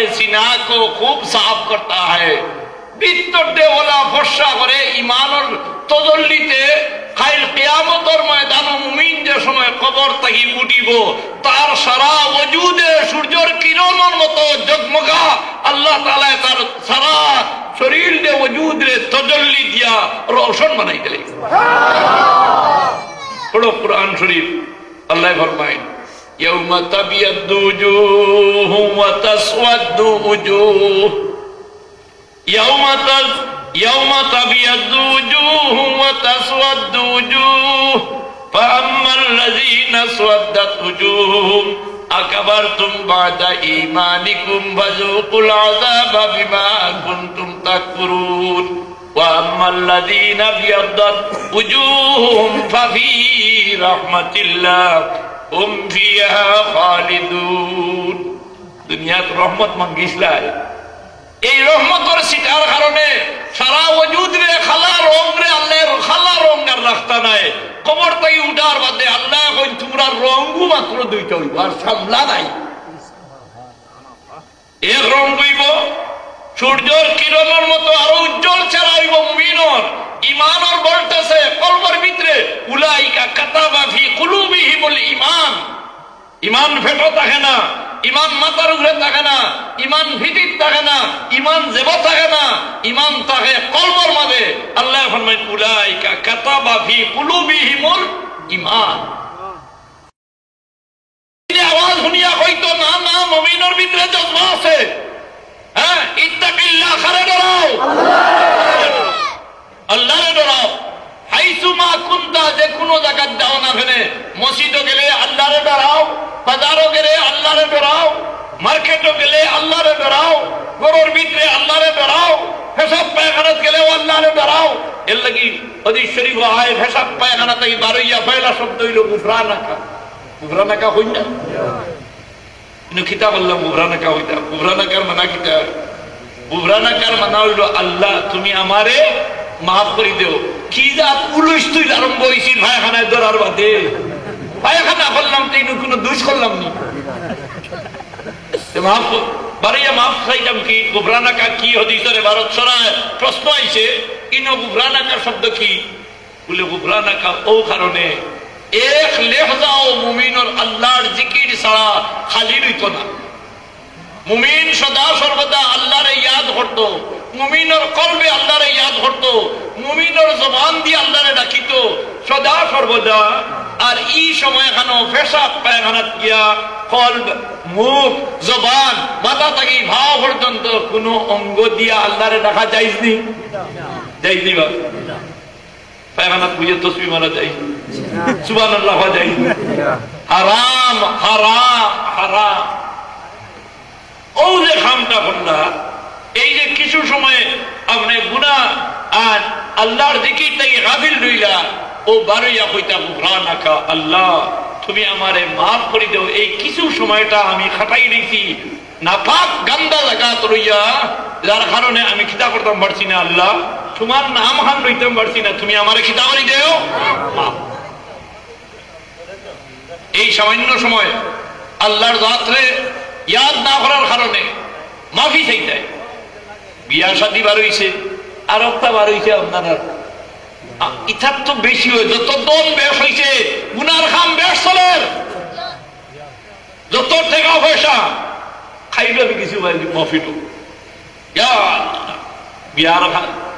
सीना को खूब साफ करता है ভিতর দে ওলা ফর্সা করে ঈমানের তজল্লিতে কাল কিয়ামতের ময়দানে মুমিন যে সময় কবর থেকে উঠিব তার সারা ওজুদে সূর্যের কিরণের মতো জগমগা আল্লাহ তাআলা তার সারা শরীর দে ওজুদ রে তজল্লি দিয়া রোশন বানাই দিলেন সুবহানাল্লাহ পড়ো কুরআন শরীফ আল্লাহ ফরমায় ইয়াউমা তাবিয়াদু উজুহু ওয়া তাসওয়াদু উজুহ يوم تبيض وجوه وتسود وجوه فأما الذين اسودت وجوههم أكبرتم بعد إيمانكم فذوقوا العذاب بما كنتم تكفرون وأما الذين ابيضت وجوههم ففي رحمة الله هم فيها خالدون دنيا رحمة منگیش لائے এই রহমতের সিটার কারণে সারা ওজুদ রে খালা রং রে আল্লাহর খালা রং আর রাখতা নাই কবর থেকে উঠার বাদে আল্লাহ কই তোমরা রংগু মাত্র দুইটা হইব আর সামলা নাই এক রং হইব সূর্যের কিরণের মতো আরো উজ্জ্বল চেহারা হইব মুমিনের ঈমানের বলতেছে কলবের ভিতরে উলাইকা কাতাবা ফি কুলুবিহিমুল ঈমান ঈমান ফেটো থাকে না ইমান মাথার উপরে থাকে না ইমান ভিতির থাকে না ইমান জেব থাকে না ইমান থাকে কলবের মাঝে আল্লাহ ফরমায় উলাইকা কাতাবা ফি কুলুবিহিমুল ঈমান এই আওয়াজ শুনিয়া হয়তো না না মুমিনের ভিতরে জজবা আছে হ্যাঁ ইত্তাকিল্লাহ করে ডরাও আল্লাহরে ডরাও হাইসুমা কুনতা যে কোন জায়গা যাও না ফেলে মসজিদে গেলে আল্লাহরে ডরাও বাজারও গেলে আল্লাহরে ডরাও মার্কেটও গেলে আল্লাহরে ডরাও ঘরের ভিতরে আল্লাহরে ডরাও পেশাব পায়খানাত গেলেও আল্লাহরে ডরাও এর লাগি হাদিস শরীফ আয় পেশাব পায়খানা থেকে বারইয়া পয়লা শব্দ হইল গুফরানাকা হই না ইনো কিতাব আল্লাহ গুফরানাকা হইতা গুফরানাকার মানা কিতা গুফরানাকার মানা হইল আল্লাহ তুমি আমারে মাফ করে দেও কি জাত উলুস তুই আরম্ভ হইছিস পায়খানায় ধরার বাদে পায়খানা করলাম তো কোনো দোষ করলাম নি মাফ বাড়িয়া মাফ চাইতাম কি গুফরানাকা কি হাদিসের ভারত সরায় প্রশ্ন আইছে ইনো গুফরানাকা শব্দ কি বলে গুফরানাকা ও কারণে এক লেহজাও মুমিনের আল্লাহর জিকির ছাড়া খালি রইত না মুমিন সদা সর্বদা আল্লাহরে ইয়াদ করত মুমিনের কলবে আল্লাহরে ইয়াদ করত মুমিনের জবান দিয়ে আল্লাহরে ডাকিত সদা সর্বদা আর এই সময় খানো পেশাব পায়খানাত গিয়া কলব মুখ জবান মাথা থেকে ভাব পর্যন্ত কোনো অঙ্গ দিয়া আল্লাহরে ডাকা যাইজনি যাইজনি বা পায়খানাত বুঝে তসবিহ মারা যাই সুবহানাল্লাহ যাই হারাম হারাম হারাম ও যে খামটা করলা এই যে কিছু সময় আপনি গুনাহ আর আল্লাহর জিকির থেকে গাফিল রইলা ও বারইয়া কইতা গুফরানাকা আল্লাহ তুমি আমারে মাফ করে দাও এই কিছু সময়টা আমি খাটাই দিয়েছি নাপাক গান্দা জায়গাত রইয়া যার কারণে আমি খিতা করতাম পারছি না আল্লাহ তোমার নাম হান রইতাম পারছি না তুমি আমারে খিতা করে দেও এই সামান্য সময় আল্লাহর জাতরে ইয়াদ না করার কারণে মাফি চাইতে বিয়া শাদী বার হইছে আর একটা বার হইছে আপনার ইথার তো বেশি হয় যত দম বেশ হইছে গুনার খাম বেশ চলে যত টাকা পয়সা খাইলে আমি কিছু মাফিটো বিয়ার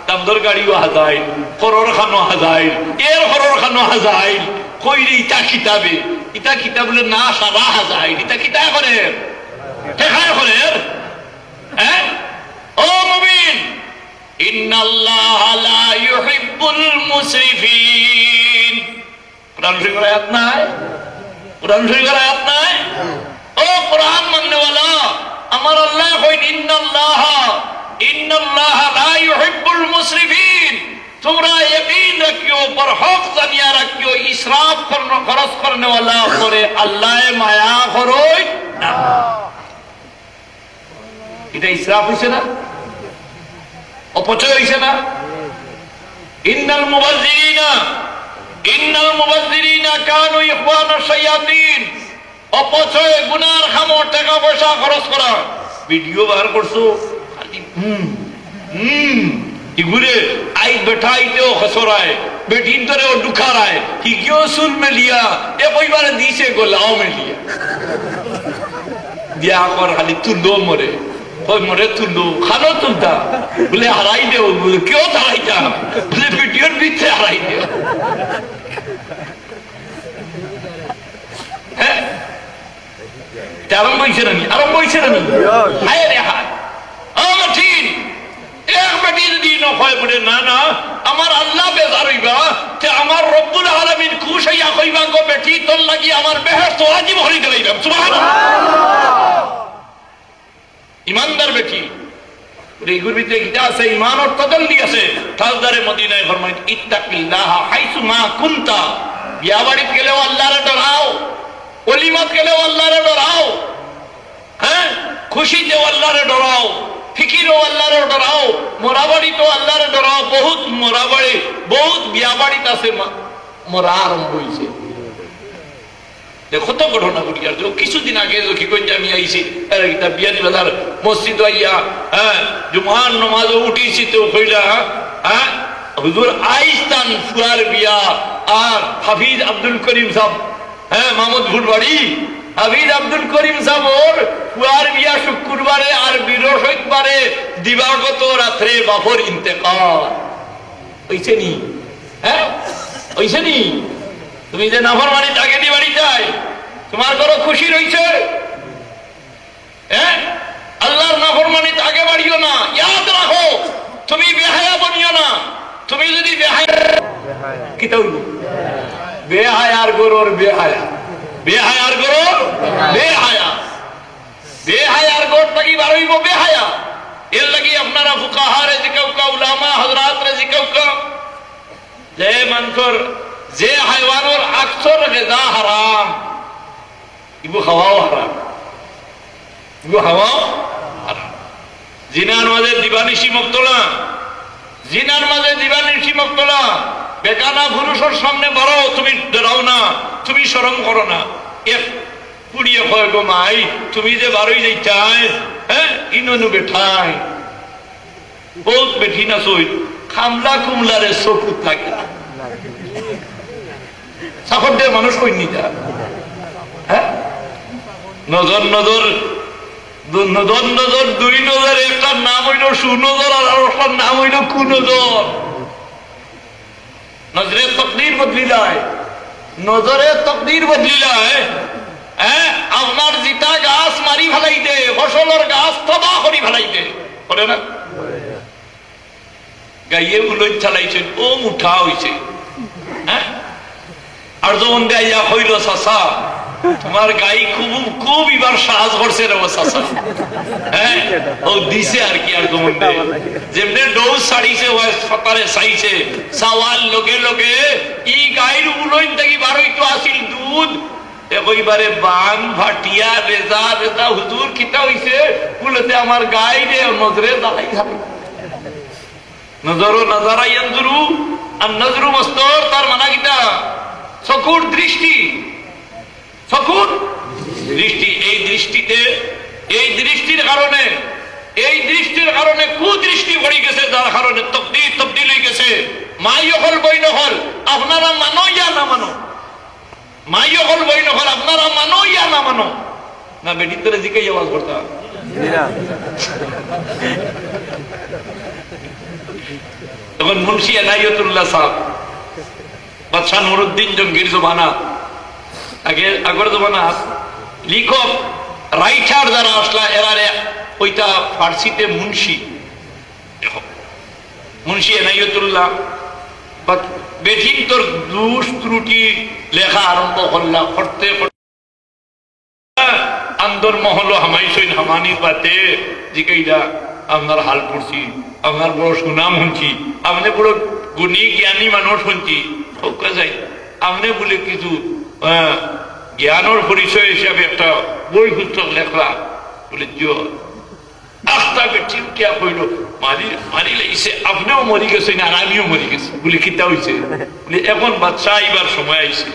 দামদর গাড়িও হাজাইল করর খানো হাজাইল এর করর খানো হাজাইল কইরে ইটা খিতাবে ইটা খিতাবলে না সারা হাজাইল ইটা খিতা করে ঠেকায় করে হ্যাঁ ও মুমিন ইন্নাল্লাহ লা ইউহিব্বুল মুসরিফিন কুরআন শরীফের আয়াত নাই কুরআন শরীফের আয়াত নাই ও কুরআন মাননে वाला আমার আল্লাহ কইন ইন্নাল্লাহ লা ইউহিব্বুল মুসরিফিন তোমরা ইয়াকিন রাখিও বরহক জানিয়া রাখিও ইসরাফ করনো খরচ করনে वाला করে আল্লাহ মায়া করই না এটা ইসরাফ হইছে না অপচয় হইছে না ইন্নাল মুবাজ্জিরিনা কানু ইখওয়ানাশ শায়াতিন অপচয় গুনার খামো টাকা পয়সা খরচ করা ভিডিও বার করছো इगुरे आई बैठाई तो हसोराए बेटीन तोरे और दुखा रहा है कि क्यों सुन में लिया ये कोई बार दीसे को लाओ में लिया दिया कर हाली तुंदो मरे कोई मरे तुंदो खानो तुंदा बोले हराई दे बोले क्यों हराई जा बोले वीडियो पीछे हराई दे हैं आरंभ হইছে না হায় রে হায় আমার ঠিক এক বেটি যদি ন হয় বলে না না আমার আল্লাহ বেজার হইবা তে আমার রব্বুল আলামিন খুশ হইয়া কইবা গো বেটি তোর লাগি আমার বেহেশত ওয়াজিব হই গেলাইবা সুবহানাল্লাহ ইমানদার বেটি রেগুর ভিতরে কিটা আছে ঈমান আর তাদাল্লি আছে তাজদারে মদিনায় ফরমায় ইত্তাকিল্লাহ হাইসু মা কুনতা বিয়া বাড়িতে গেলেও আল্লাহরে ডরাও ওলিমাত গেলেও আল্লাহরে ডরাও হ্যাঁ খুশিতে আল্লাহরে ডরাও ফিকির ও আল্লাহরে ডরাও মোরাবাড়ি তো আল্লাহরে ডরাও বহুত মোরাবাড়ি বহুত বিয়া বাড়িতে আছে মোরা আরম্ভ হইছে দেখো তো ঘটনা ঘটি আর কিছুদিন আগে কি কইতে আমি আইছি এটা বিয়ানি বাজার মসজিদ আইয়া হ্যাঁ জুমার নামাজ উঠিছি তো কইলা হ্যাঁ হুজুর আইস্তান ফুয়ার বিয়া আর হাফিজ আব্দুল করিম সাহেব হ্যাঁ মাহমুদপুর বাড়ি হাফিজ আব্দুল করিম সাহেবর ফুয়ার বিয়া শুক্রবারে আর বৃহস্পতিবারে দিবাগত রাত্রে বাপর ইন্তেকাল হইছে নি হ্যাঁ হইছে নি তুমি যে নাফরমানি তাকে দি বাড়ি যায় তোমার কোনো খুশি রইছে হ্যাঁ আল্লাহর নাফরমানি তাকে বাড়িও না ইয়াদ রাখো তুমি বেহায়া বনিও না তুমি যদি বেহায়া কি তাই বেহায়ার গরুর বেহায়ার গরুর বেহায়ার গোট লাগি বারইব বেহায়া এর লাগি আপনারা ফুকাহারে জিকাউকা উলামা হযরতরে জিকাউকা যে মানকর যে হাইওয়ানোর আকসর গিজা হারাম ইবু খাওয়াও হারাম জিনার মাঝে দিবানিশি মুক্তলা জিনার মাঝে দিবানিশি মুক্তলা বেগানা পুরুষের সামনে বাড়াও তুমি ডরাও না তুমি শরম করো না এক পুড়িয়ে কয় গো মাই তুমি যে বারোই যাইতাই হ্যাঁ ইননু বেঠাই বহুত বেঠি না সই খামলা কুমলারে চকু থাকে সাফর দিয়ে মানুষ কই নিতা হ্যাঁ নজর নজর নজর নজর দুই নজর একটার নাম হইল সুনজর আর একটার নাম হইল কুনজর নজরে তকদির বদলিলায় নজরে তকদির বদলিলায় হ্যাঁ আপনার জিতা গাছ মারি ফেলাই দে ফসলের গাছ তবা করি ফেলাই দে বলে না গাইয়ে উলই চালাইছেন ও মুঠা হইছে হ্যাঁ আর যখন গাইয়া হইল চাচা তোমার গাই খুব খুব এবার সাহায্য করছে রে ও চাচা হ্যাঁ ও দিছে আর কি আর যখন যেমনে ডোজ ছাড়িছে ও সকালে চাইছে চাওয়ার লগে লগে ই গাইর উলই থেকে বারোই তো আসিল দুধ এবারে বান ভাটিয়া রেজা রেজা হুজুর কিতা হইছে বলতে আমার গাই রে নজরে জ্বালাই খাবে নজরো নজারা ইয়ানজুরু আর নজরু মস্তর তার মানা কিতা চকুর দৃষ্টি চকুর দৃষ্টি এই দৃষ্টির কারণে কুদৃষ্টি পড়ে গেছে যার কারণে তবদিল হয়ে গেছে মাই হল বই নহল আপনারা মানো ইয়া না মানো মাই হল বই নহল আপনারা মানো ইয়া না মানো না বেটির তোরে জিকে আওয়াজ করতে তখন মুন্সি এনায়তুল্লাহ সাহেব বাদশাহ নুরুদ্দিন জঙ্গির জমানা আগের জমানা লিখক রাইটার যারা আসলা এরারে ওইটা ফার্সিতে মুন্সি এনায়তুল্লাহ বেঠিন তোর দোষ ত্রুটি লেখা আরম্ভ করলা করতে আন্দর মহল হামাইছইন হামানি পাতে জিকাইরা আপনার হাল পড়ছি আপনার বড় সুনাম শুনছি আপনি বড় গুণী জ্ঞানী মানুষ শুনছি যাই আপনি বলে কিছু জ্ঞানের পরিচয় হিসাবে একটা বই পুস্তক লেখলা বলে চিন্তা কইল মারি লাগিছে আপনিও মরি গেছেন আর আমিও মরি গেছি বলে কিতা হয়েছে এখন বাচ্চা আইবার সময় আইছে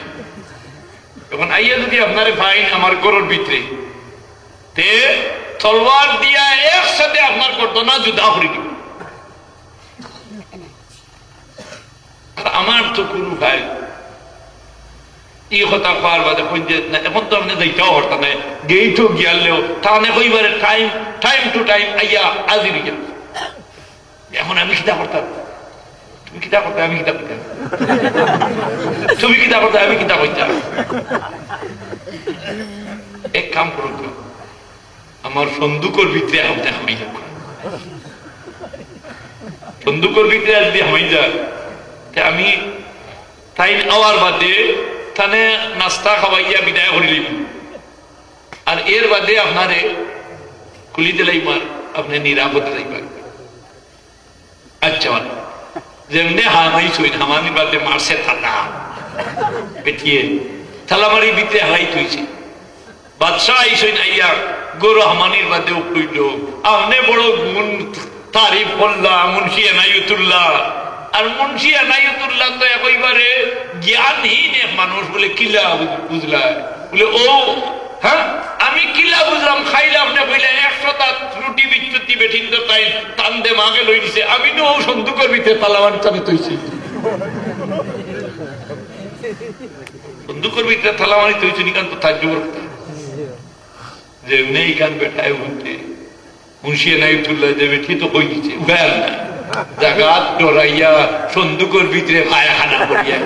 এখন আইয়া যদি আপনারে ফাইন আমার ঘরের ভিতরে তে তলোয়ার দিয়া একসাথে আপনার গর্দনা জুদা করে দিব। আর আমার তো কোনো ভাই এই কথা পাওয়ার বাদে না, এখন তো আপনি যাইতেও হরতা নাই, গেইটও গিয়ালেও তাহলে কইবারে টাইম টু টাইম আইয়া আজির গেল। এখন আমি কিতা করতাম, তুমি কিতা করতে, আমি কিতা করতাম, তুমি কিতা করতে, আমি কিতা করতাম। এক কাম করুন, আমার সন্দুকর ভিতরে আপনি হামাই যাক, সন্দুকর ভিতরে যদি হামাই যাক, আমি তাই আওয়ার বাদে তানে নাস্তা খাওয়াইয়া বিদায় করিলিম, আর এর বাদে আপনারে খুলি দিলাইমার, আপনি নিরাপদে যাইবার। আচ্ছা যেমনি হামাইছই, হামানি বাদে মারছে থালা পেটিয়ে থালামারি ভিতরে হারাই থইছে। বাদশাহ আইসই আইয়া গরু হামানির বাদে উঠল, আপনি বড় গুণ তারিফ করলা মুন্সি এনায়তুল্লাহ। আর মুন্সি এনায়তুল্লাহ তো একবারে জ্ঞানহীন এক মানুষ, বলে কিলা বুঝলা, বলে ও হ্যাঁ আমি কিলা বুঝলাম, খাইলাম না কইলে 100টা রুটি বিচ্যুতি বেঠিন তো তাই টান দে মাকে লই দিছে, আমি তো ও সন্দুকের ভিতরে তালাবান চাপে তৈছি, সন্দুকের ভিতরে তালাবানি তৈছি নিকান তো তার জোর যে নেই কান বেঠায় উঠতে মুন্সি এনায়তুল্লাহ যে বেঠি তো কই দিছে উগাল না জাগাত ডরাইয়া সন্দুকের ভিতরে পায়খানা করিয়া।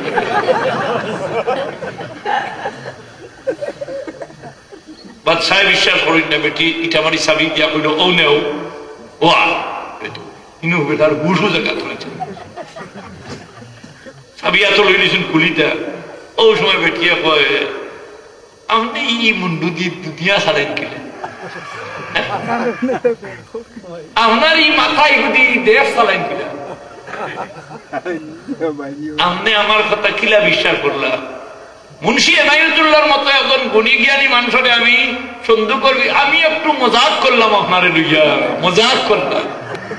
বাদশাহ বিশ্বাস করেন না, বেটি ইটা মারি সাবি দিয়া কইল ও নেও ও ইনু বেটার বুঝু জায়গা ধরেছে, সাবিয়া তো লই দিয়েছেন কুলিটা। ও সময় বেটিয়া কয় আপনি ই মুন্ডু দিয়ে দুনিয়া ছাড়েন কিলে, আপনার এই মাথায় বুদ্ধি দেশ চালাইন কিলা, আপনি আমার কথা কিলা বিশ্বাস করলা। মুন্সি এনায়তুল্লাহর মতো একজন গুণী জ্ঞানী মানুষরে আমি সন্দেহ করবি, আমি একটু মজাক করলাম আপনারে লইয়া, মজাক করলাম,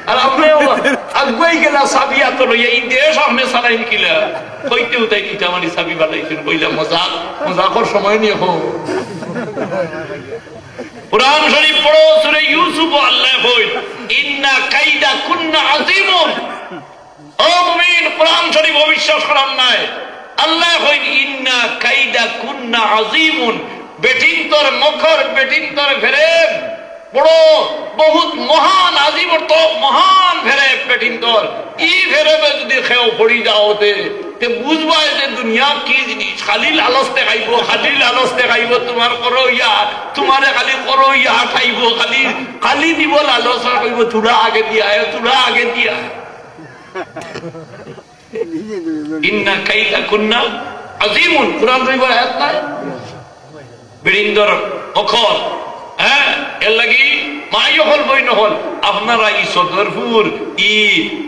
আর আপনি আগুয়াই গেলা সাবিয়া তো লইয়া এই দেশ আপনি চালাইন কিলা, কইতে উঠাই কিটা আমার সাবি বানাইছেন, কইলা মজাক, মজাকর সময় নিয়ে হোক। কুরআন শরীফ পড়ো, সূরা ইউসুফ আল্লাহ কইল ইন্না কাইদা কুন্না আযীমুন। ও মুমিন, কুরআন শরীফ অবিশ্বাস করার নাই, আল্লাহ কইল ইন্না কাইদা কুন্না আযীমুন, বেটিন তোর মুখর, বেটিন তোর ফেরেব বড় বহুত মহান, আযীম তো মহান ফেরেব বেটিন তোর। ই ফেরেবে যদি খেও পড়ি যাওতে তে বুঝবা যে দুনিয়া কি জিনিস, খালি লালচ দেখাইব, খালি লালচ দেখাইব, তোমার করো ইয়া, তোমারে খালি করো ইয়া খাইব, খালি খালি দিব লালচ, কইব তোরা আগে দিয়া, তোরা আগে দিয়া। ইন্না কাইদা কুন্না আযীমুন, কুরআন শরীফের আয়াত নাই বেরিন্দর অখর, হ্যাঁ এর লাগি মাই হল বই নহল আপনারা ই সদরপুর ই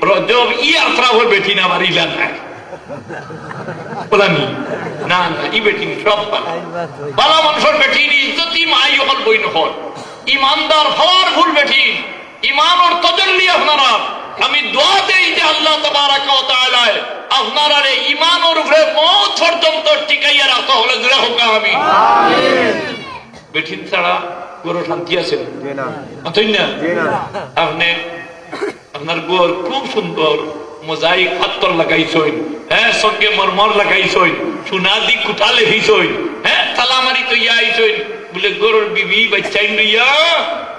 রজব ই আত্রাফর বেটি না মারিলা নাই বলানি না না, ই বেটি সব বালা মানুষের বেটি ইজ্জতি মাই হল বই নহল, ইমানদার পাওয়ারফুল বেটি, ইমানের তাজাল্লি আপনারা। আমি দোয়া দেই যে আল্লাহ তাবারাকা ওয়া তাআলা আপনারা ইমানের উপরে মওত পর্যন্ত টিকাইয়া রাখতে হলে জোরে হোক আমিন। বেঠিন ছাড়া গরু শান্তি আছে না, আপনি আপনার গোর খুব সুন্দর মোজাইক পাত্তর লাগাইছই, হ্যাঁ সঙ্গে মরমর লাগাইছই, সোনা দি কুটা লেখিছই, হ্যাঁ তালামারি তৈয়া আইছই, বলে গরুর বিবি বাচ্চাইন লইয়া,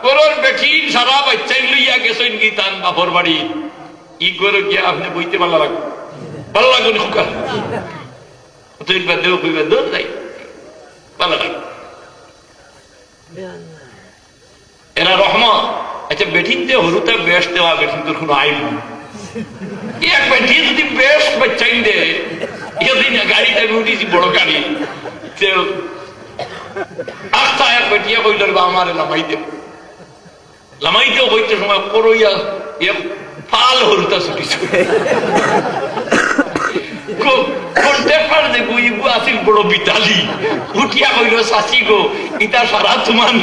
গরুর বেঠিন সারা বাচ্চাইন লইয়া গেছইন কি তান বাপর বাড়ি। ই গরু গিয়া আপনি বইতে ভালো লাগবে, ভালো লাগবে না খুকা তুই দেও কইবা দৌড় যাই ভালো লাগবে, এরা রহমত। আচ্ছা বেঠিন যে হরুতে বেশ দেওয়া, বেঠিন তোর কোনো আইব এক বেঠি যদি বেশ বাচ্চাইন দে, এদিন গাড়িটা উঠিছি বড় গাড়ি, আস্তা এক বেটিয়া কইল আমার লামাই দেব, লামাইতেও হইতে সময় করইয়া ফাল হরুতা ছুটিছ আসিল বড় বিতালি, উঠিয়া কইল চাচি গো ইটা সারা তোমার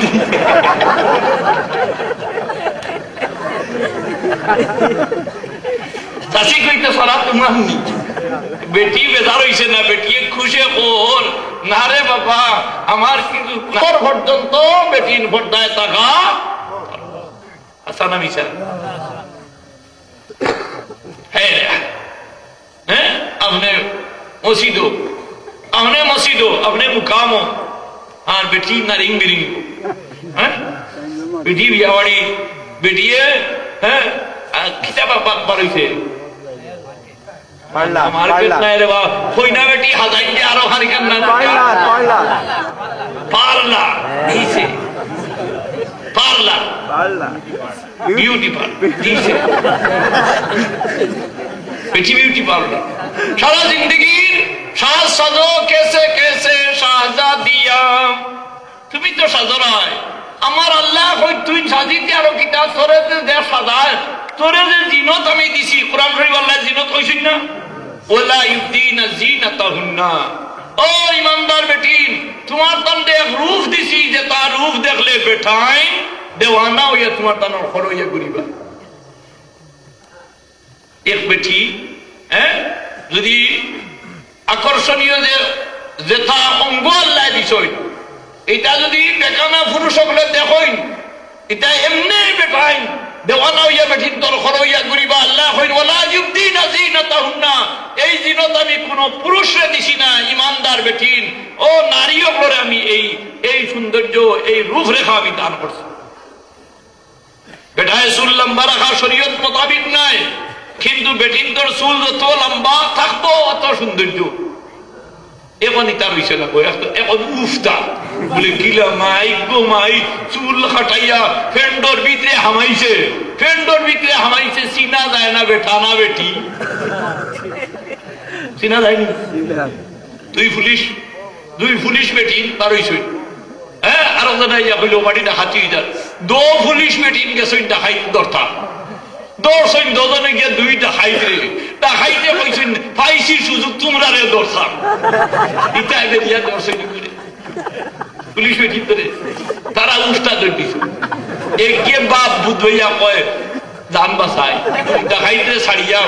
চাচি কইতে সারা তোমার নি। বেটি বেজার হইছে না, বেটিয়ে খুশে কর না রে বাবা আমার কিন্তু পর্যন্ত বেটির পর্দায় থাকা আসানা মিশা হ্যাঁ হ্যাঁ আপনি মসজিদো আপনি মুকামো আর বেটি না রিং বিরিং হ্যাঁ বেটি বিয়াবাড়ি বেটিয়ে হ্যাঁ কিতাব পাক হইছে মার্কেট নাই রে বা কইনা বেটি হাজাই দিয়ে আরো হারিকেন না পারলা দিছে পারলা বিউটি পার্লার দিছে বেটি বিউটি পার্লার সারা জিন্দগির সাজ সাজো কেসে কেসে সাজা দিয়া তুমি তো সাজো নয় আমার আল্লাহ কই তুই সাজিতে আরো কিতা তোরে দে সাজায় তোরে যে জিনত আমি দিছি কোরআন শরীফ আল্লাহ জিনত কইছেন না ওয়ালা ইউদিনা জিনাতাহুন্না ও ইমানদার বেটি তোমার তন্দে এক রূপ দিছি যে তার রূপ দেখলে বেঠাই দেওয়ানা হইয়া তোমার তানোর খর হইয়া ঘুরিবা এক বেটি হ্যাঁ যদি আকর্ষণীয় যে তা অঙ্গ আল্লাহ দিছই এটা যদি বেকানা পুরুষ সকলে দেখইন এটা এমনি বেটাইন দেওয়ানা হইয়া বেঠিন তোর খর হইয়া ঘুরিবা আল্লাহ কইন ওয়ালা ইউদিনা জিনাতাহুন্না এই জিনত আমি কোন পুরুষরে দিছি না ইমানদার বেঠিন ও নারীও করে আমি এই সৌন্দর্য এই রূপরেখা আমি দান করছি বেটায় চুল লম্বা রাখা শরীয়ত মোতাবিক নাই কিন্তু বেটিন তোর চুল যত লম্বা থাকবো অত সৌন্দর্য এখনই তার হইছে না এখন উফতা বলে গিলা মাই গো মাই চুল খাটাইয়া ফেন্ডর ভিতরে হামাইছে চিনা যায় না বেটা না বেটি চিনা যায়নি দুই পুলিশ বেটি তার হইছে হ্যাঁ আরো জানাইয়া হইল বাড়িটা হাতি যার দো পুলিশ বেটিন গেছেন ডাকাই দরতা দর্শন দোজনে গিয়ে দুইটা খাইতে খাইতে কইছেন পাইছি সুযোগ তোমরা রে দর্শন ইটা বেরিয়া দর্শন করে পুলিশ বেটি ধরে তারা উস্তা দিছ একে বাপ বুধ হইয়া কয় দান বাসায় ডাকাইতে ছাড়িয়া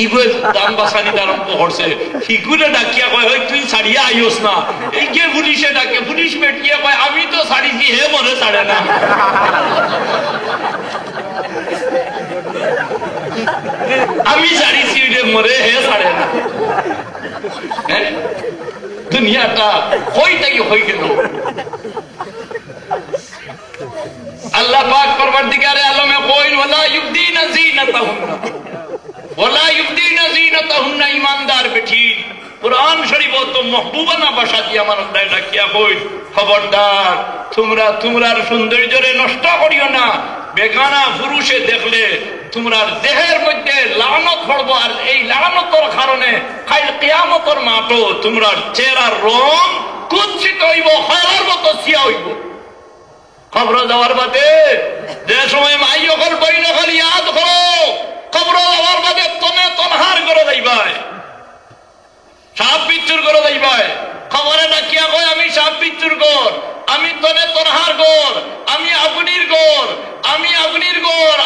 ইগো দান বাসানি আরম্ভ করছে শিকুরে ডাকিয়া কয় হয় তুই ছাড়িয়া আইস না এই কে পুলিশে ডাকে পুলিশ বেটিয়া কয় আমি তো ছাড়িছি হে মনে ছাড়ে না আমি ছাড়িছি মরে হে ছাড়ে না দুনিয়াটা হইটাই হয়ে গেল আল্লাহ পাক পরবর্তীকারে আলমে কইন ওয়ালা ইউবদিনা জিনাতাহুন্না ওয়ালা ইউবদিনা জিনাতাহুন্না ইমানদার বেটি কুরআন শরীফ তো মাহবুবানা ভাষা দিয়ে আমার আল্লাহ ডাকিয়া কই খবরদার তোমরার সৌন্দর্যরে নষ্ট করিও না বেগানা পুরুষে দেখলে তোমরার দেহের মধ্যে লানত পড়ব আর এই লানতের কারণে কাল কিয়ামতের মাঠে তোমরার চেহারার রং কুৎসিত হইব খয়রার মতো সিয়া হইব কবর যাওয়ার বাদে যে সময় মাই অকল বইনা খালি ইয়াদ করো কবর যাওয়ার বাদে তনে তনহার করে যাইবাই সাপ বিচ্ছুর করে যাইবাই খবরে ডাকিয়া কয় আমি সাপ বিচ্ছুর গর আমি তনে তনহার গর আমি আগুনির গর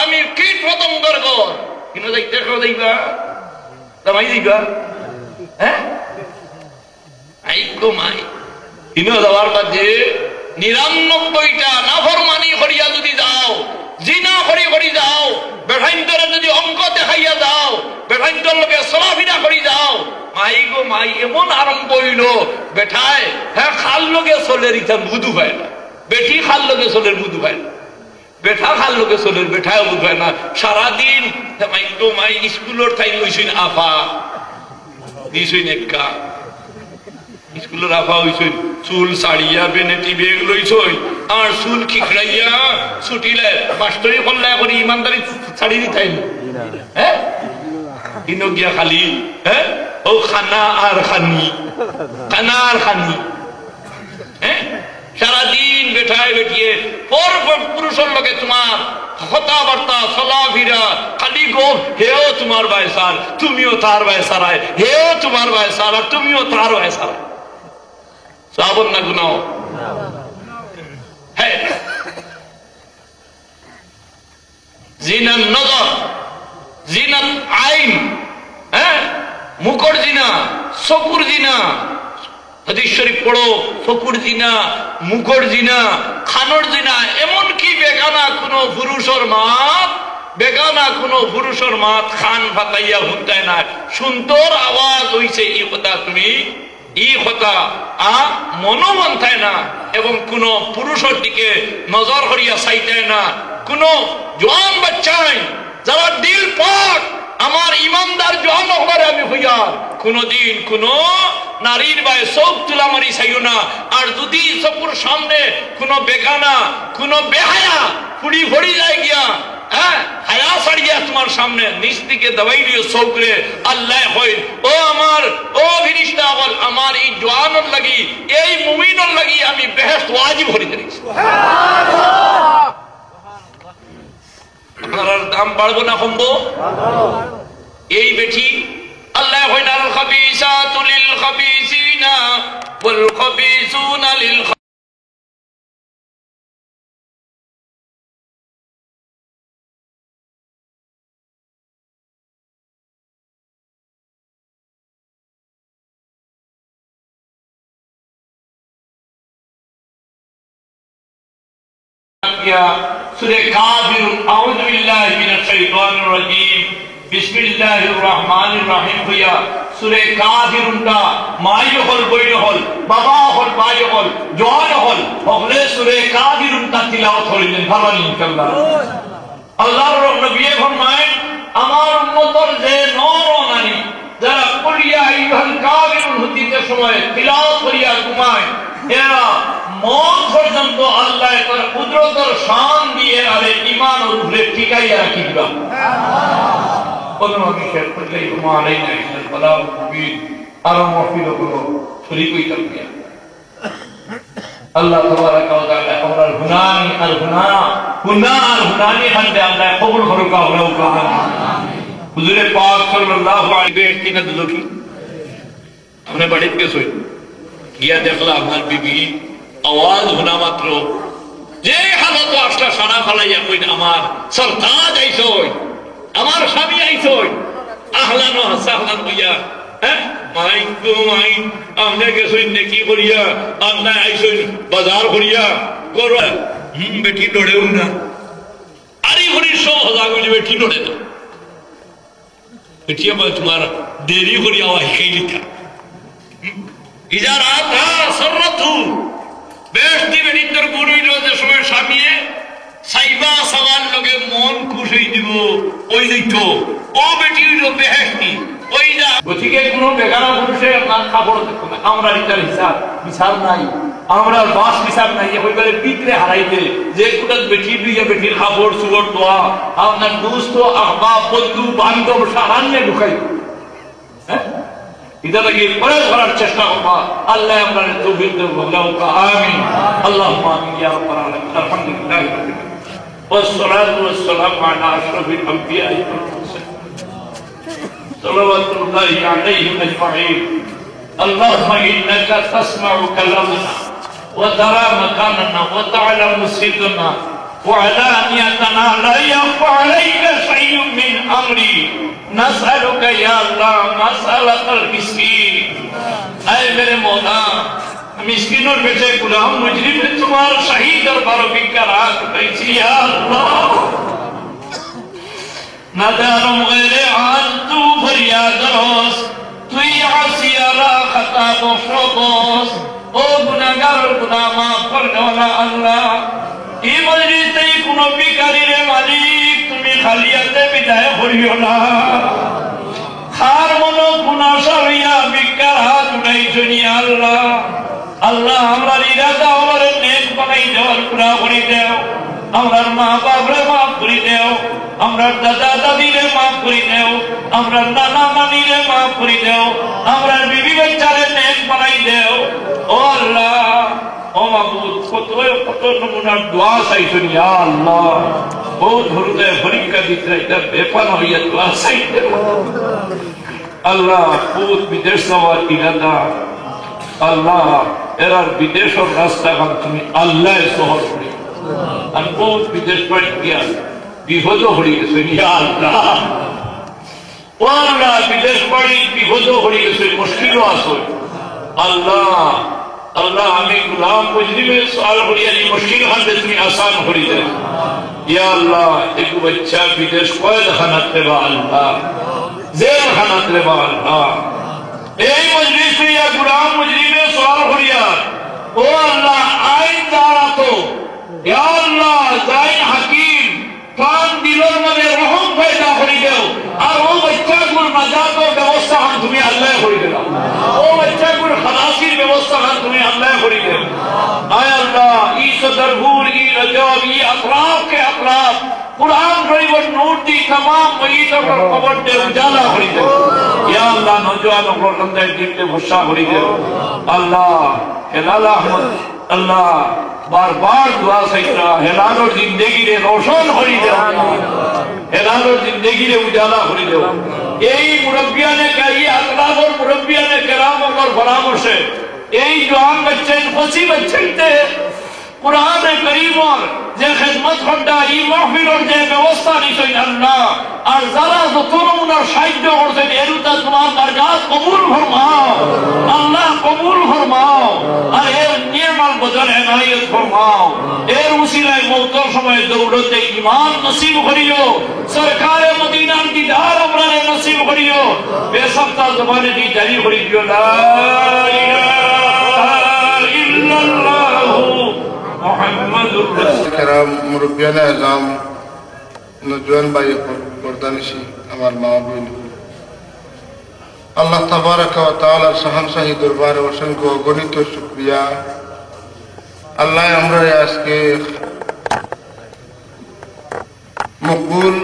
আমি কীট পতঙ্গর গর কিন্তু দেখো যাইবা তামাই যাইবা হ্যাঁ আইকো মাই ইনো যাওয়ার বাদে ৯৯টা নাফরমানি করিয়া যদি যাও জিনা করি যাও বেঠাইন্তরে যদি অঙ্ক দেখাইয়া যাও বেঠাইন্তর লগে চলাফিরা করি যাও মাই গো মাই এমন আরম্ভ হইল বেঠায় হ্যাঁ খাল লগে চলের ইটা বুধু পায় না বেটি খাল লগে চলের বুধু পায় না বেঠা খাল লগে চলের বেঠায় বুধ পায় না সারাদিন মাই গো মাই স্কুলের ঠাই লইছইন আফা দিছইন একা স্কুলের আফা হইছইন চুল সারিয়া বেনেটি বেগ লইছই আর চুল খিকড়াইয়া ছুটিলে মাস্টরি করলে করে ইমানদারি ছাড়ি দিতাই হ্যাঁ ইনগিয়া খালি হ্যাঁ ও খানা আর খানি হ্যাঁ সারাদিন বেঠায় বেটিয়ে পর পুরুষের লগে তোমার কথাবার্তা চলাফিরা খালি গো হেও তোমার বয়সার তুমিও তার বয়সারায় হেও তোমার বয়সার আর তুমিও তার বয়সারায় সাবন না গুনাও হ্যাঁ জিনান নজর জিনান আইন হ্যাঁ মুখর জিনা চকুর জিনা হাদিস শরীফ পড়ো চকুর জিনা মুখর জিনা খানোর জিনা এমনকি বেগানা কোনো পুরুষের মাত খান ফাতাইয়া হুনতায় না সুন্দর আওয়াজ হইছে এই কথা তুমি এই কথা মনোমন্থায় না এবং কোন পুরুষের দিকে নজর করিয়া চাইতায় না কোন জোয়ান বাচ্চায় যারা দিল পাক আমার ইমানদার জোয়ান হবারে আমি হইয়া কোনদিন কোন নারীর বায়ে চোখ তুলা মারি চাইও না। আর যদি চকুর সামনে কোন বেগানা কোন বেহায়া ফুড়ি ভরি যায় গিয়া হায়া ছাড়িয়া তোমার সামনে নিচ দিকে দবাই দিও চৌকরে আল্লাহ হই ও আমার ও ফিরিস্তা বল আমার এই জওয়ানর লাগি এই মুমিনের লাগি আমি বেহেশত ওয়াজিব করে দিয়েছি। আপনার দাম বাড়বো না কমবো? এই বেটি আল্লাহ হইন আল খাবিসাতু লিল খাবিসিনা ওয়াল খাবিসুনা লিল सूरे काफिरुन आऊज़ु बिल्लाहि मिनश शैतानिर रजीम बिस्मिल्लाहिर रहमानिर रहीम भैया सूरे काफिरुन का माई हल बहन हल बाबा हल भाई हल जवान हल अगले सूरे काफिरुन का तिलावत करिलेन ভালো ইনশাআল্লাহ। আল্লাহর নবী ফরমায়েন আমার উম্মতের যে নর ও নারী যারা কুলিয়া আইয়ুহাল কাফিরুন হতিতে সময় তিলাওয়াত করিয়া ঘুমায় এরা মন পর্যন্ত আল্লাহ তার কুদরতের শান দিয়ে আরে ঈমান ও রূহে টিকাইয়া রাখিবা। কোন মানুষের প্রতি ঈমান নাই না ইসলাম মুবিন আর মফিল গুলো শরীক হইতে হবে। আল্লাহ তাবারাক ওয়া তাআলা আমরার গুনানি হান্দে আল্লাহ কবুল করুক আমিন। হুজুরে পাক সাল্লাল্লাহু আলাইহি ওয়াসাল্লাম দিল কি हमने बड़े के सोई गया देखला আমার বিবি आवाज होना मात्र जे हालत আসলা সারা ফলাইয়া কই আমার সরতাজ আইছই আমার স্বামী আইছই আহলান ওয়া সাহলান হইয়া মাই গো মাই আমনে গেছই নেকি করিয়া আমনা আইছই বাজার করিয়া কর বেটি ডড়েও না আরি হরি সব হজা কইলে বেটি ডড়ে না বেটিয়া বল তোমার দেরি করিয়া আওয়াজ খাইলি থা ইজা রাতা সরতু বেশটি বেটির গুরুইলো যে সময় স্বামীয়ে সাইবা সওয়াল লগে মন খুশ হই দিব ওই দেখো ও বেটি হইলো বেহেশতি ওই যা গতিকে কোন বেগানা পুরুষে আপনার খাবার দেখো না আমরা রিতার হিসাব বিচার নাই আমরা বাস বিচার নাই হইবারে পিতরে হারাইতে যে কোটা বেটি দুইয়া বেটির খাবার সুবর দোয়া আপনার দোস্ত আহবাব বন্ধু বান্ধব সাহায্যে ঢুকাই इधर लगे बड़े भरा चेष्टा होगा अल्लाह हमारे तौफीक दे बंदाओं का आमीन अल्लाहुम्मा आमीन या रब्बल आलमीन अल्हम्दुलिल्लाह वस्सलातु वस्सलामु अला अशरफिल अंबिया वल मुरसलीन सल्लल्लाहु अलैहि अजमईन अल्लाहुम्मा इन्नका तस्मउ कलामना व तरा मकानना व तअलमु सिरना व अलानियतना ला यखफा अलैका शै'उन मिन अमरी नसअलुक या अल्लाह मसअलतल मिस्कीन ऐ मेरे मौला मिस्कीनों में से गुलाम मुजरिम ने तुम्हारा शहीद और बारकी का रात कैसी या अल्लाह नदारम गैरे आन तू फरियाद रोस तू आसियारा खता बख्शोस ओ गुनाहगार गुनाह माफ करने वाला अल्लाह ई मजरी तई कुनो बिकारी रे मालिक তুমি খালিয়াতে বিদায় করিও না খার মনো গুনাশা হইয়া বিকার হাত উঠাইছনি আল্লাহ আল্লাহ আমরার ইরাদা আমারে নেক বানাই দেওয়ার পুরা করে দাও আমরার মা বাপরে মাফ করে দাও আমরার দাদা দাদিরে মাফ করে দাও আমরার নানা নানিরে মাফ করে দাও আমরার বিবি বাচ্চারে নেক বানাই দাও ও আল্লাহ ও মাবুদ কত নমুনার দোয়া চাইছনি আল্লাহ बहुत हृदय परीक्षा दिख रहा है बेपन हो या तो सही अल्लाह बहुत विदेश सवार इरादा अल्लाह एरा विदेश और रास्ता हम तुम्हें अल्लाह सोहर पड़ी और बहुत विदेश पड़ गया विहोदो होड़ी सुनिया अल्लाह वो अल्लाह विदेश पड़ी विहोदो होड़ी सुन मुश्किलों आसो अल्लाह আল্লাহ আমি গুলাম মুজরিমে সওয়াল করিয়া এই মুশকিল হাতে তুমি আসান করি দে ইয়া আল্লাহ এক বাচ্চা বিদেশ কয়েদ খানাত রেবা আল্লাহ জেল খানাত রেবা আল্লাহ এই মজলিস ইয়া গুলাম মুজরিমে সওয়াল করিয়া ও আল্লাহ আইন দ্বারা তো ইয়া আল্লাহ জাইন হাকিম কান দিলের মধ্যে রহম পয়দা করে দেও আর ও বাচ্চাগুলোর নাজাতের ব্যবস্থা তুমি আল্লাহ করে দাও ও বাচ্চাগুলোর খালাসির ব্যবস্থা তুমি আল্লাহ করে দেও আয় আল্লাহ ই সদরপুর ই রজব ই আতরাফ के अतराफ कुरान शरीफ और नूर दी तमाम मईतों पर कबर दे उजाला करी दे या अल्लाह नौजवानों को अंदर दिल में गुस्सा करी दे अल्लाह हिलाल अहमद अल्लाह बार बार दुआ सैकरा हिलाल और जिंदगी रे रोशन करी दे हिलाल और जिंदगी रे उजाला करी दे यही मुरब्बिया ने कही अतराफ और मुरब्बिया ने कराम और परामर्श है यही जवान बच्चे फसी बच्चे थे कुरान करीम और जे खिदमत करता ई महफिल और जे व्यवस्था निसई अल्लाह और जरा जो तुम और साहित्य और से एरुता तुम्हार बरकत कबूल फरमाओ अल्लाह कबूल फरमाओ और ए नियमल बदल इनायत फरमाओ ए उसीलाए मौतों समय दौलते ईमान नसीब करियो सरकार मदीना दीदार हमरे नसीब करियो बेसब्ता ज़बाने दी जारी करियो ला इलाहा इल्लल्लाह मुरब्बियान आज़ाम नौजवान भाई पर्दानिशी আমার মা বোন আল্লাহ তাবারক ওয়া তাআলার শাহানশাহী দরবারে অসংখ্য অগণিত শুকরিয়া আল্লাহ আমরা আজকে মকবুল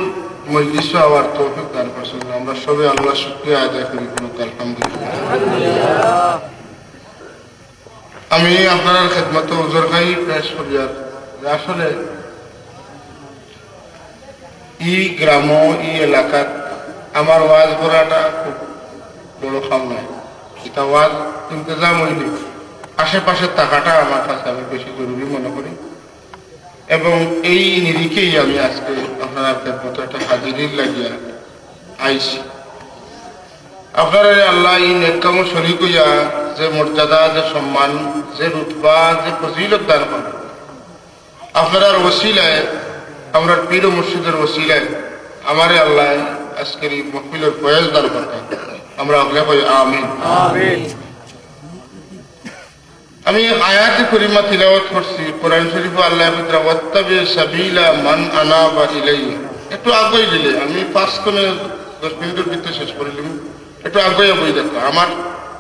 মজলিস হওয়ার তৌফিক দান করেছেন আমরা সবাই আল্লাহর শুকরিয়া আদায় করি আলহামদুলিল্লাহ আমি আপনার খেদমতে হুজুর খাই পেশ করিয়া আসলে ই গ্রাম ই এলাকাত আমার ওয়াজ করাটা খুব বড় কাম নয় এটা ওয়াজ ইন্তজাম হইলে আশেপাশের টাকাটা আমার কাছে আমি বেশি জরুরি মনে করি এবং এই নিরিখেই আমি আজকে আপনার খেদমতে একটা হাজিরির লাগিয়া আইছি আপনারা আল্লাহ এই নেককাম শরীক হইয়া যে মর্যাদা যে সম্মান যে রুতবা যে ফজিলত দান করেন আপনার ওসিলায় আমরা পীর মুর্শিদের ওসিলায় আমারে আল্লাহ আজকের এই মাহফিলের ফয়েজ দান করতেন আমরা আল্লাহ কই আমিন আমিন আমি আয়াত কারিমা তিলাওয়াত করছি কোরআন শরীফে আল্লাহ বলেন ওয়াত্তাবি সাবিলা মান আনাবা ইলাইহি একটু আগে দিলে আমি 5 কোণে 10 মিনিটের ভিতরে শেষ করিলাম একটু আগে বই দেখো আমার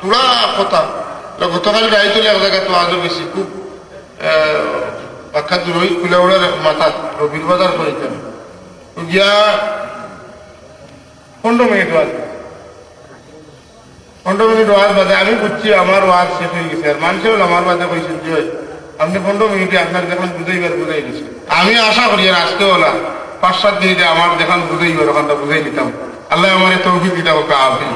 পুরা কথা গতকাল রাইতুল এক জায়গা তো আজও বেশি খুব পাখা দূরই কুলাউড়ার মাথা রবির বাজার করিতেন গিয়া 15 মিনিট ওয়াজ 15 মিনিট ওয়াজ বাদে আমি বুঝছি আমার ওয়াজ শেষ হয়ে গেছে আর মানুষ হল আমার বাদে কইছেন যে আপনি 15 মিনিটে আপনার যখন বুঝাইবার বুঝাই দিচ্ছেন আমি আশা করি আর আজকে হলা 5-7 মিনিটে আমার যখন বুঝাইবার ওখানটা বুঝাই দিতাম আল্লাহ আমার তৌফিক দিতা হোক আমিন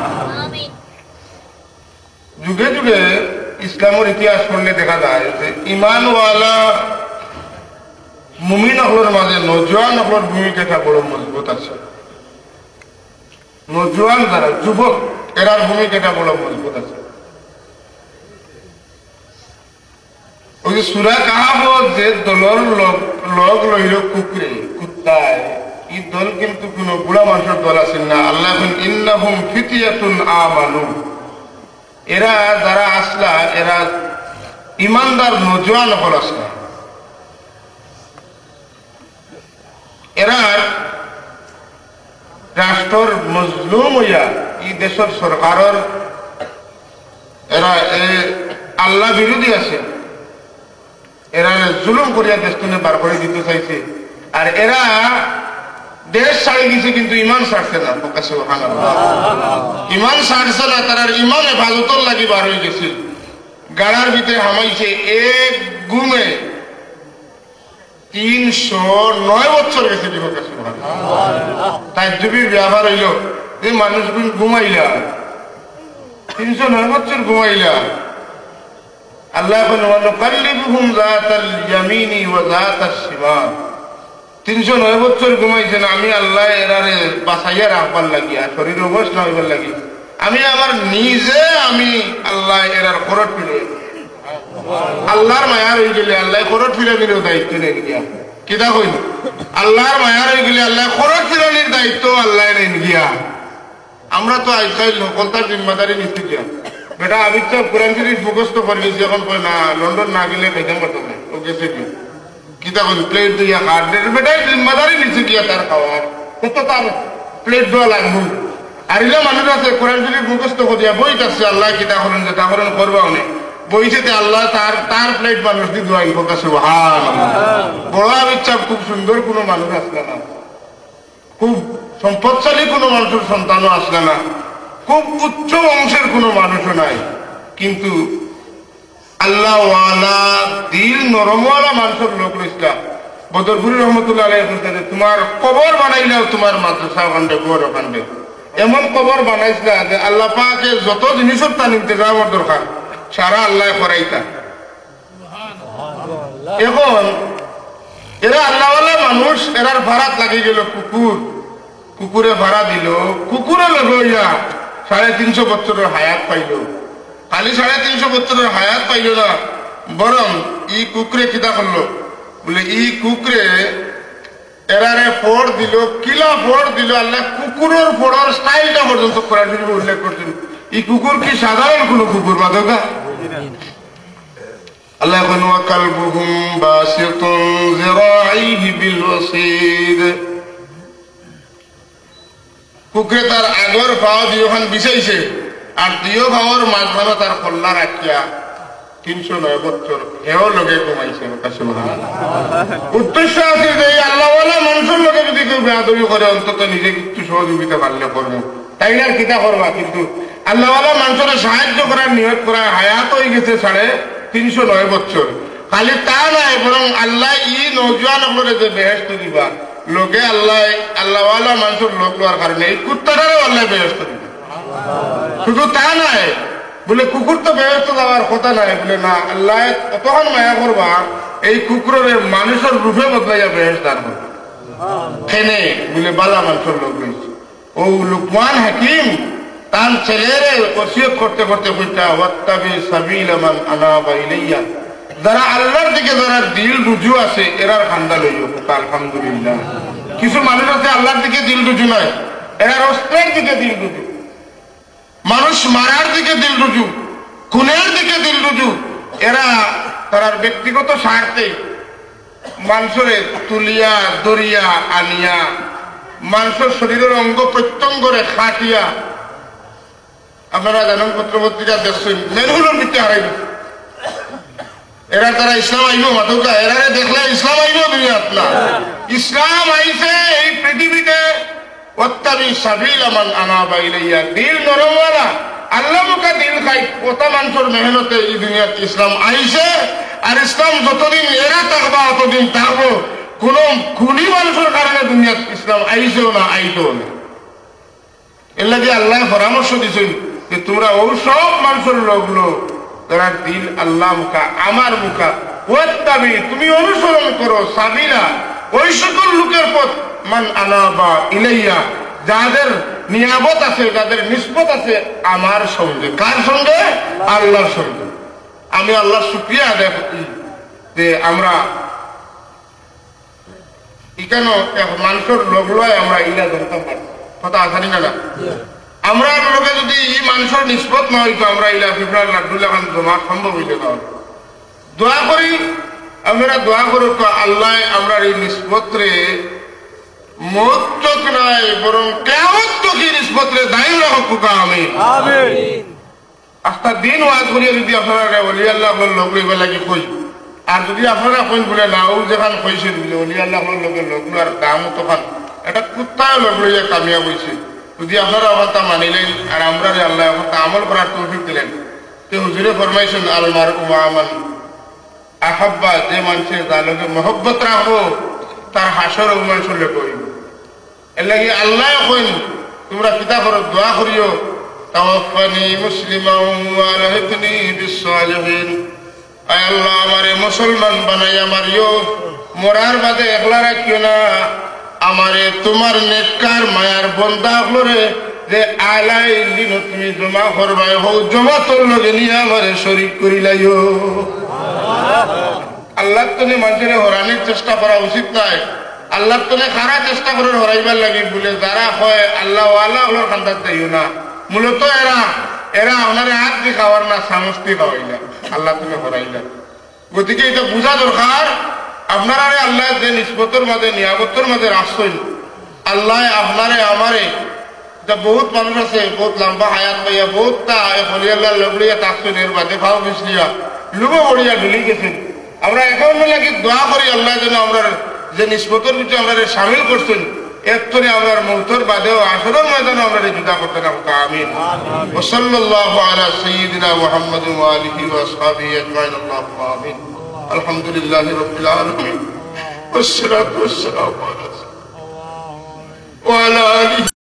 যুগে যুগে ইসলামের ইতিহাস পড়লে দেখা যায় যে ইমানওয়ালা মুমিন হলোর মাঝে নজওয়ান হলোর ভূমিকাটা বড় মজবুত আছে নজওয়ান যারা যুবক এরার ভূমিকাটা বড় মজবুত আছে ওই যে সূরা কাহাফ যে দলর লোক লইল কুকুরে কুত্তায় এই দল কিন্তু কোন বুড়া মানুষের দল আছে না আল্লাহ ইন্নাহুম ফিতিয়াতুন আমানু এরা যারা আসলা এরা ইমানদার নজওয়ান হল আসলা এরা রাষ্ট্রের মজলুম হইয়া এই দেশের সরকারের এরা আল্লাহ বিরোধী আছে এরা জুলুম করিয়া দেশকে বার করে দিতে চাইছে আর এরা দেশ ছাড়ি গেছে কিন্তু ইমান ছাড়ছে না ইমান ছাড়ছে না তারা ইমান হেফাজতর লাগি বার হয়ে গেছে গাড়ার ভিতরে হামাইছে এক গুমে 309 বছর গেছে তাই যুবির ব্যবহার হইল যে মানুষগুলো ঘুমাইলা 309 বছর ঘুমাইলা আল্লাহ নুকাল্লিবুহুম যাতাল ইয়ামিনি ওয়া যাতাশ শিমাল 309 বছর ঘুমাইছেন আমি আল্লাহ এরারে বাঁচাইয়া রাখবার লাগিয়া শরীর অবস্থা হইবার লাগি আমি আমার নিজে আমি আল্লাহ এরার খরচ পিড়ে আল্লাহর মায়ার হয়ে গেলে আল্লাহ খরচ ফিরানির দায়িত্ব নেন গিয়া কিতা কইল আল্লাহর মায়ার হয়ে গেলে আল্লাহ খরচ ফিরানির দায়িত্ব আল্লাহ নেন গিয়া আমরা তো আজকাল সকলতার জিম্মাদারি নিচ্ছি গিয়া বেটা আমি তো কোরআন শরীফ মুখস্থ করে নিচ্ছি এখন কই না লন্ডন না গেলে খাইতাম পারতাম না ও গেছে কি কিতা কইল প্লেট দিয়া খাট বেটাই জিম্মাদারি নিচ্ছি গিয়া তার খাওয়ার কত তার প্লেট দেওয়া লাগবে আর এগুলো মানুষ আছে কোরআন শরীফ মুখস্থ করিয়া বই কাছে আল্লাহ কিতা করেন যেটা করেন করবা অনেক বইছেতে আল্লাহ তার প্লেট মানুষ দিয়ে দোয়াই হোক সুবহানাল্লাহ বড় ইচ্ছা খুব সুন্দর কোনো মানুষ আসলে না খুব সম্পদশালী কোনো মানুষের সন্তানও আসলে না খুব উচ্চ বংশের কোনো মানুষও নাই কিন্তু আল্লাহওয়ালা দিল নরমওয়ালা মানুষের লোক রইসলা বদরপুরি রহমতুল্লাহ আলাইহি তোমার কবর বানাইলেও তোমার মাদ্রাসা ওখানে গোর ওখানে এমন কবর বানাইছিলা যে আল্লাহ পাকে যত জিনিসের তার ইন্তজামের দরকার সারা আল্লাহ করাইতা এখন এরা আল্লাহওয়ালা মানুষ এরার ভাড়াত লাগি গেল কুকুরে ভাড়া দিল কুকুরে লইয়া 350 বছরের হায়াত পাইল খালি 350 বছরের হায়াত পাইল না বরং ই কুকুরে কিতা করলো বলে ই কুকুরে এরারে ফোড় দিল কিলা ফোড় দিল আল্লাহ কুকুরের ফোড়ার স্টাইলটা পর্যন্ত কোরআন শরীফে উল্লেখ করছেন এই কুকুর কি সাধারণ কোন কুকুর বাদকা আল্লাহ কোন কালবুহুম বাসিতুন যিরাইহি বিল ওয়াসিদ কুকুরে তার আগর পাও দিওখান বিছাইছে আর দিও পাওয়ার মাঝখানে তার কল্লা রাখিয়া 309 বছর হেও লগে ঘুমাইছে উদ্দেশ্য আছে যে আল্লাহওয়ালা মানুষের লোকে যদি কেউ বেয়াদবি করে অন্তত নিজে কিছু সহযোগিতা পারলে করবো তাই না কিতা করবা কিন্তু আল্লাহওয়ালা মানুষের সাহায্য করার নিয়ত করার হায়াত হয়ে গেছে 309 বছর খালি তা নাই বরং আল্লাহ ই নৌজওয়ান আপনারা যে বেহেশত দিবা লোকে আল্লাহওয়ালা মানুষের লোক লওয়ার কারণে এই কুত্তাটারও আল্লাহ বেহেশত দিবা শুধু তা নাই বলে কুকুর তো বেহেশত যাওয়ার কথা নাই বলে না আল্লাহ কতক্ষণ মায়া করবা এই কুকুরের মানুষের রূপে বদলাইয়া বেহেশত দান করবে খেনে বলে বালা মানুষের লোক রয়েছে ও লুকমান হাকিম তার ছেলেরে ওসিয়ত করতে করতে কইতা ওয়াত্তাবি সাবিলা মান আনাবা ইলাইয়া যারা আল্লাহর দিকে যারা দিল রুজু আছে এরার খান্দা লইও আলহামদুলিল্লাহ কিছু মানুষ আছে আল্লাহর দিকে দিল রুজু নয় এরা অস্ত্রের দিকে দিল রুজু মানুষ মারার দিকে দিল রুজু খুনের দিকে দিল রুজু এরা তার ব্যক্তিগত স্বার্থে মানুষের তুলিয়া দরিয়া আনিয়া মানুষের শরীরের অঙ্গ প্রত্যঙ্গরে খাটিয়া আপনারা জানেন পত্রপত্রিকা দেখছেন মেনহুলের ভিত্তি হারাই এরা তারা ইসলাম আইব মাতুকা এরারে দেখলে ইসলাম আইব দুনিয়াত না ইসলাম আইছে এই পৃথিবীতে ওয়াত্তাবি সাবিলা মান আনাবা ইলাইয়া দিল নরমওয়ালা আল্লাহ মুকা দিল খাই কত মানুষের মেহনতে এই দুনিয়াত ইসলাম আইছে আর ইসলাম যতদিন এরা থাকবা ততদিন থাকবো কোন খুনি মানুষের কারণে দুনিয়াত ইসলাম আইছেও না আইতেও না এর লাগে আল্লাহ পরামর্শ দিচ্ছেন যে তোমরা ও সব মানুষের লোকগুলো যারা দিল আল্লাহ মুখা আমার মুখা ওয়াত্তাবি তুমি অনুসরণ করো সাবিলা ওই সকল লোকের পথ মান আনাবা ইলাইয়া যাদের নিয়াবত আছে যাদের নিসবত আছে আমার সঙ্গে কার সঙ্গে আল্লাহর সঙ্গে আমি আল্লাহর শুকরিয়া আদায় করি যে আমরা এখানে মানুষের লোক লয় আমরা ইলা জানতাম পারি কথা আসানি না আমরা লোকে যদি এই মানুষের নিষ্পত না হইতো আমরা ইলা ফিফরার লাড্ডু লাগান জমা সম্ভব হইলে না দোয়া করি আমরা দোয়া করো আল্লাহ আমরা এই নিষ্পত্রে মত চোখ নাই বরং কেমন চোখের নিষ্পত্রে দায়ী রাখুক আমি আস্তা দিন ওয়াজ করিয়া যদি আপনারা বলি আল্লাহ লোক লইবা লাগে কই আর যদি আপনারা কইন বলে না ও যেখান কইছেন বলে অলি আল্লাহ লোকের লোকগুলো আর দাম তখন এটা কুত্তায় লোক লইয়া কামিয়াব হয়েছে যদি আপনারা অবস্থা মানিলেন আর আমরা আল্লাহ অবস্থা আমল করার তৌফিক দিলেন তো হুজুরে ফরমাইছেন আল মারুফ আমান আহাব্বা যে মানুষের যার লোকে মহব্বত রাখবো তার হাসর মানুষের লোক হইব এর লাগে আল্লাহ কইন তোমরা কিতা করো দোয়া করিও তাওয়াফানি মুসলিমান ওয়া আলহিকনি বিসসালিহিন আয় আল্লাহ আমারে মুসলমান বানাইয়া মারিও মরার বাদে একলা রাখিও না আমারে তোমার নেককার মায়ার বন্দা হলরে যে আলাই দিন তুমি জমা করবাই হো জমা তোর লগে নিয়ে আমারে শরীক করি লাইও। আল্লাহ তুমি মানুষের হরানির চেষ্টা করা উচিত নয়। আল্লাহ তুমি খারা চেষ্টা করে হরাইবার লাগে বলে যারা হয় আল্লাহ আল্লাহ হলোর খান্দার যাইও না। মূলত এরা ওনারে হাত দিয়ে খাওয়ার না, সামস্তি খাওয়াই না, আল্লাহ তুমি হরাই না। গতিকে এটা বোঝা দরকার আপনারা আল্লাহ যে নিষ্পত্তর মাঝে নিয়ামতের মাঝে রাখছেন, আল্লাহ আপনারে আমারে বহুত মানুষ আছে বহুত লম্বা হায়াত পাইয়া বহুতটা হলিয়াল্লাহ লগড়িয়া তাকছেন, এর বাদে ভাও মিশলিয়া লুবো বড়িয়া ঢুলি গেছেন। আমরা এখন লাগে দোয়া করি আল্লাহ যেন আমরা যে নিষ্পত্তর ভিতরে আমরা সামিল করছেন, এর তরে আমরা মৌতর বাদেও আসরের ময়দানে আমরা জুদা করতে না। আমিন। ওয়াসাল্লাল্লাহু আলা সাইয়্যিদিনা মুহাম্মাদিন ওয়া আলিহি ওয়া আসহাবিহি আজমাইন। আল্লাহুম্মা আমিন। আলহামদুলিল্লাহি রাব্বিল আলামিন ওয়াসসালাতু ওয়াসসালামু আলা